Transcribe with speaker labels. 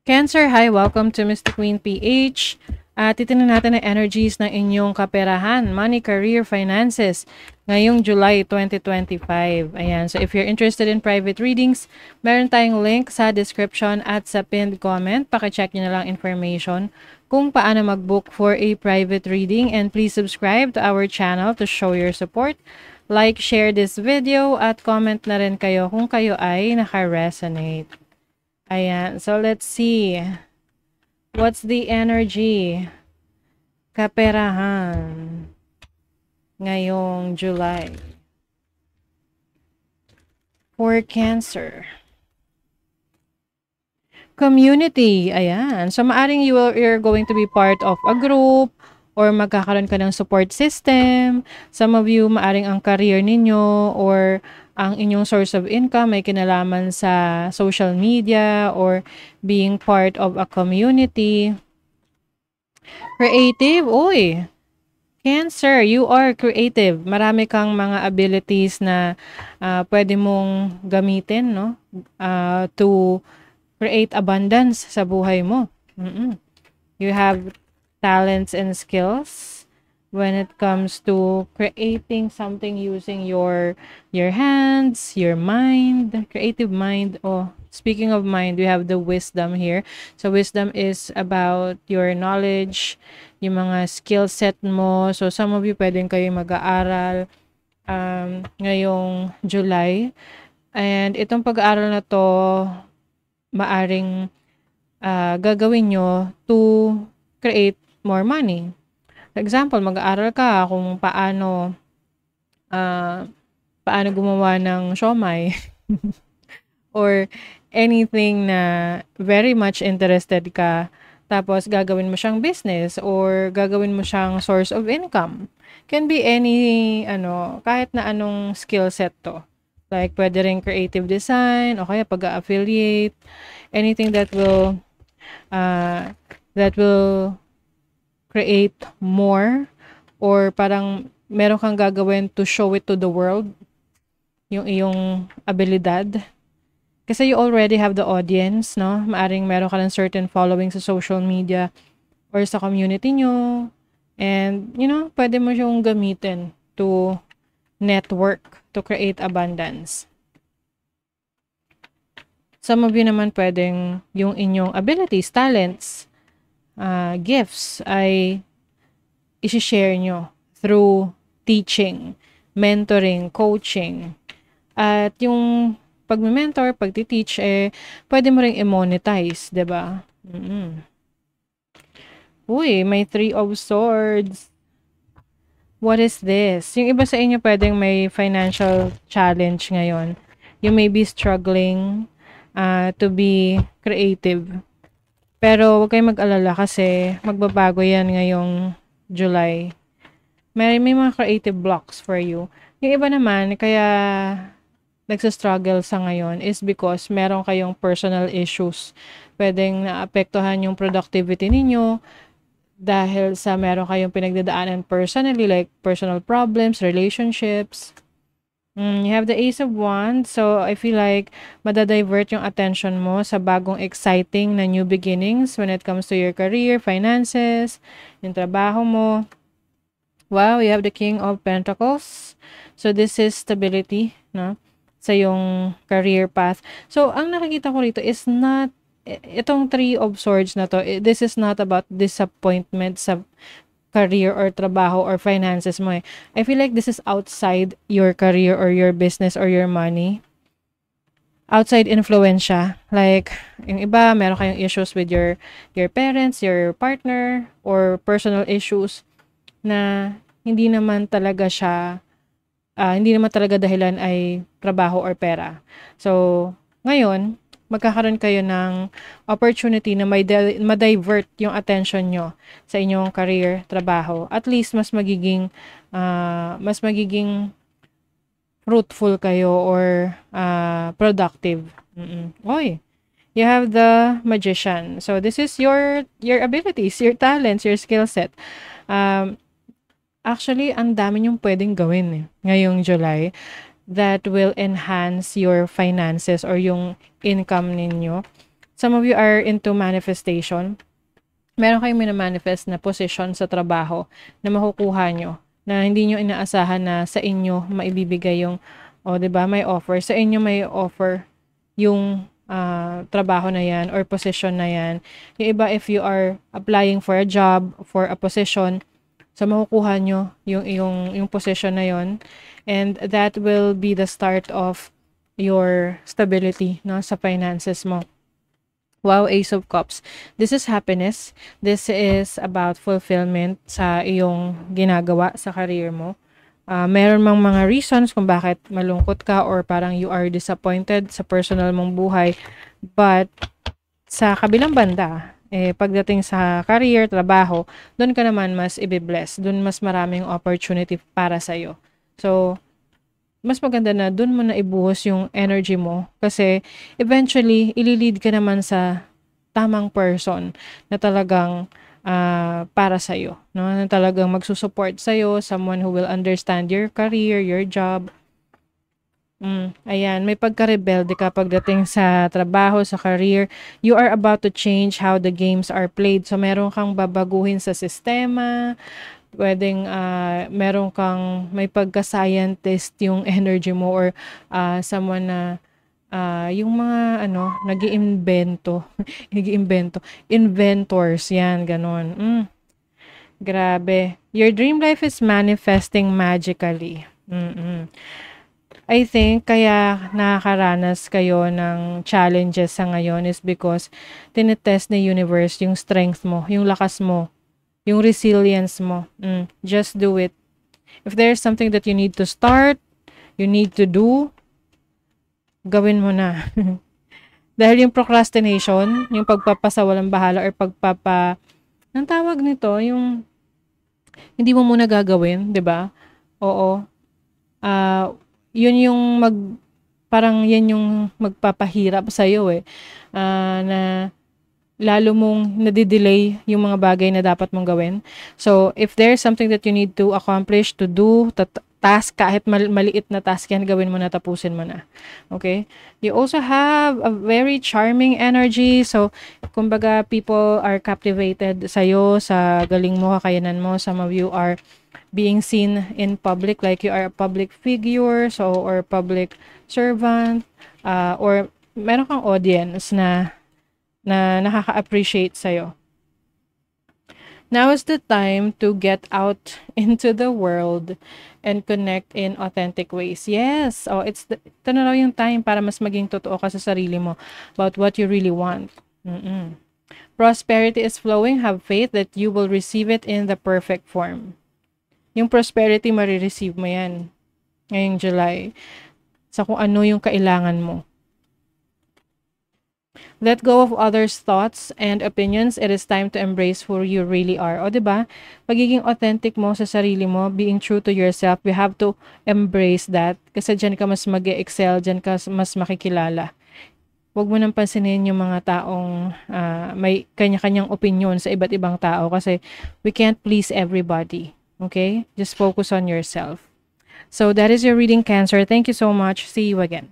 Speaker 1: Cancer, hi! Welcome to Mystic Queen PH. Titingnan natin ang energies ng inyong kaperahan, money, career, finances ngayong July 2025. Ayan, so if you're interested in private readings, meron tayong link sa description at sa pinned comment. Pakicheck nyo na lang information kung paano mag-book for a private reading, and please subscribe to our channel to show your support. Like, share this video at comment na rin kayo kung kayo ay naka-resonate. Ayan, so let's see. What's the energy? Kaperahan. Ngayong July. For Cancer. Community. Ayan. So, maaring you're going to be part of a group or magkakaroon ka ng support system. Some of you, maaring ang career ninyo or ang inyong source of income may kinalaman sa social media or being part of a community. Creative, uy. Cancer, you are creative. Marami kang mga abilities na pwede mong gamitin, no? To create abundance sa buhay mo. You have talents and skills when it comes to creating something using your hands, your mind, creative mind. Oh, speaking of mind, we have the wisdom here. So wisdom is about your knowledge, yung mga skill set mo. So some of you pwedeng kayo mag-aaral ngayong July. And itong pag-aaral na to, maaring gagawin nyo to create more money. For example, mag-aaral ka kung paano gumawa ng siomai or anything na very much interested ka, tapos gagawin mo siyang business or gagawin mo siyang source of income. Can be any, kahit na anong skill set to. Like, pwede rin creative design o kaya pag-affiliate, anything that will create more, or parang meron kang gagawin to show it to the world, yung iyong abilidad. Kasi you already have the audience, no? Maaring meron ka ng certain following sa social media or sa community nyo. And, pwede mo yung gamitin to network, to create abundance. Some of you naman pwedeng yung inyong abilities, talents, gifts ay isi-share nyo through teaching, mentoring, coaching. At yung pag-mentor, pag-teach, pwede mo ring i-monetize, diba? Uy, may 3 of Swords. What is this? Yung iba sa inyo pwedeng may financial challenge ngayon. You may be struggling to be creative. Pero huwag kayong mag-alala kasi magbabago yan ngayong July. May mga creative blocks for you. Yung iba naman, kaya nagsastruggle sa ngayon is because meron kayong personal issues. Pwedeng naapektuhan yung productivity ninyo dahil sa meron kayong pinagdadaanan personally, like personal problems, relationships. You have the Ace of Wands. So, I feel like madadivert yung attention mo sa bagong exciting na new beginnings when it comes to your career, finances, yung trabaho mo. Wow, you have the King of Pentacles. So, this is stability, no? Sa yung career path. So, ang nakikita ko rito is not, itong 3 of Swords na to, this is not about disappointment sa career or trabaho or finances mo. I feel like this is outside your career or your business or your money. Outside influensya. Like, yung iba, meron kayong issues with your parents, your partner, or personal issues na hindi naman talaga dahilan ay trabaho or pera. So, ngayon, magkakaroon kayo ng opportunity na ma-divert yung attention nyo sa inyong career, trabaho. At least, mas magiging fruitful kayo or productive. Oy, you have the Magician. So, this is your abilities, your talents, your skill set. Actually, ang dami nyong pwedeng gawin ngayong July that will enhance your finances or yung income ninyo. Some of you are into manifestation. Meron kayong mina-manifest na position sa trabaho na makukuha nyo, na hindi nyo inaasahan na sa inyo maibibigay yung, o 'di ba, may offer. Sa inyo may offer yung trabaho na yan or position na yan. Yung iba, if you are applying for a job, for a position, so makukuha nyo yung position na yon, and that will be the start of your stability, no, sa finances mo. Wow, Ace of Cups. This is happiness. This is about fulfillment sa iyong ginagawa sa career mo. Meron mang mga reasons kung bakit malungkot ka or parang you are disappointed sa personal mong buhay. But sa kabilang banda, pagdating sa career, trabaho, doon ka naman mas i-bless. Doon mas maraming opportunity para sa'yo. So, mas maganda na doon mo na ibuhos yung energy mo kasi eventually ililid ka naman sa tamang person na talagang para sa iyo, no? Na talagang magsusupport sa iyo, someone who will understand your career, your job. Ayan, may pagka-rebelde ka pagdating sa trabaho, sa career. You are about to change how the games are played. So meron kang babaguhin sa sistema. Pwedeng meron kang may pagka-scientist yung energy mo or someone na yung mga nag-iimbento, nag-iimbento, inventors, yan, ganon. Grabe. Your dream life is manifesting magically. I think kaya nakakaranas kayo ng challenges sa ngayon is because tinetest ni universe yung strength mo, yung lakas mo, yung resilience mo. Just do it. If there's something that you need to start, you need to do, gawin mo na. Dahil yung procrastination, yung pagpapasawalang bahala or ang tawag nito, yung hindi mo muna gagawin, 'di ba? Oo. Yun yung parang yan yung magpapahirap sa iyo na lalo mong nadidelay yung mga bagay na dapat mong gawin. So, if there's something that you need to accomplish, to do, task, kahit maliit na task yan, gawin mo na, tapusin mo na. Okay? You also have a very charming energy. So, kumbaga, people are captivated sa'yo, sa galing mo, kakayanan mo. Some of you are being seen in public, like you are a public figure, so, or public servant, or meron kang audience na nakaka-appreciate sa'yo. Now is the time to get out into the world and connect in authentic ways. Yes, ito na raw yung time para mas maging totoo ka sa sarili mo about what you really want. Prosperity is flowing. Have faith that you will receive it in the perfect form. Yung prosperity, marireceive mo yan ngayong July sa kung ano yung kailangan mo. Let go of others' thoughts and opinions. It is time to embrace who you really are. O, diba? Pagiging authentic mo sa sarili mo, being true to yourself, you have to embrace that. Kasi dyan ka mas mag-excel, dyan ka mas makikilala. Huwag mo nang pansinin yung mga taong may kanya-kanyang opinion sa iba't ibang tao kasi we can't please everybody. Okay? Just focus on yourself. So, that is your reading, Cancer. Thank you so much. See you again.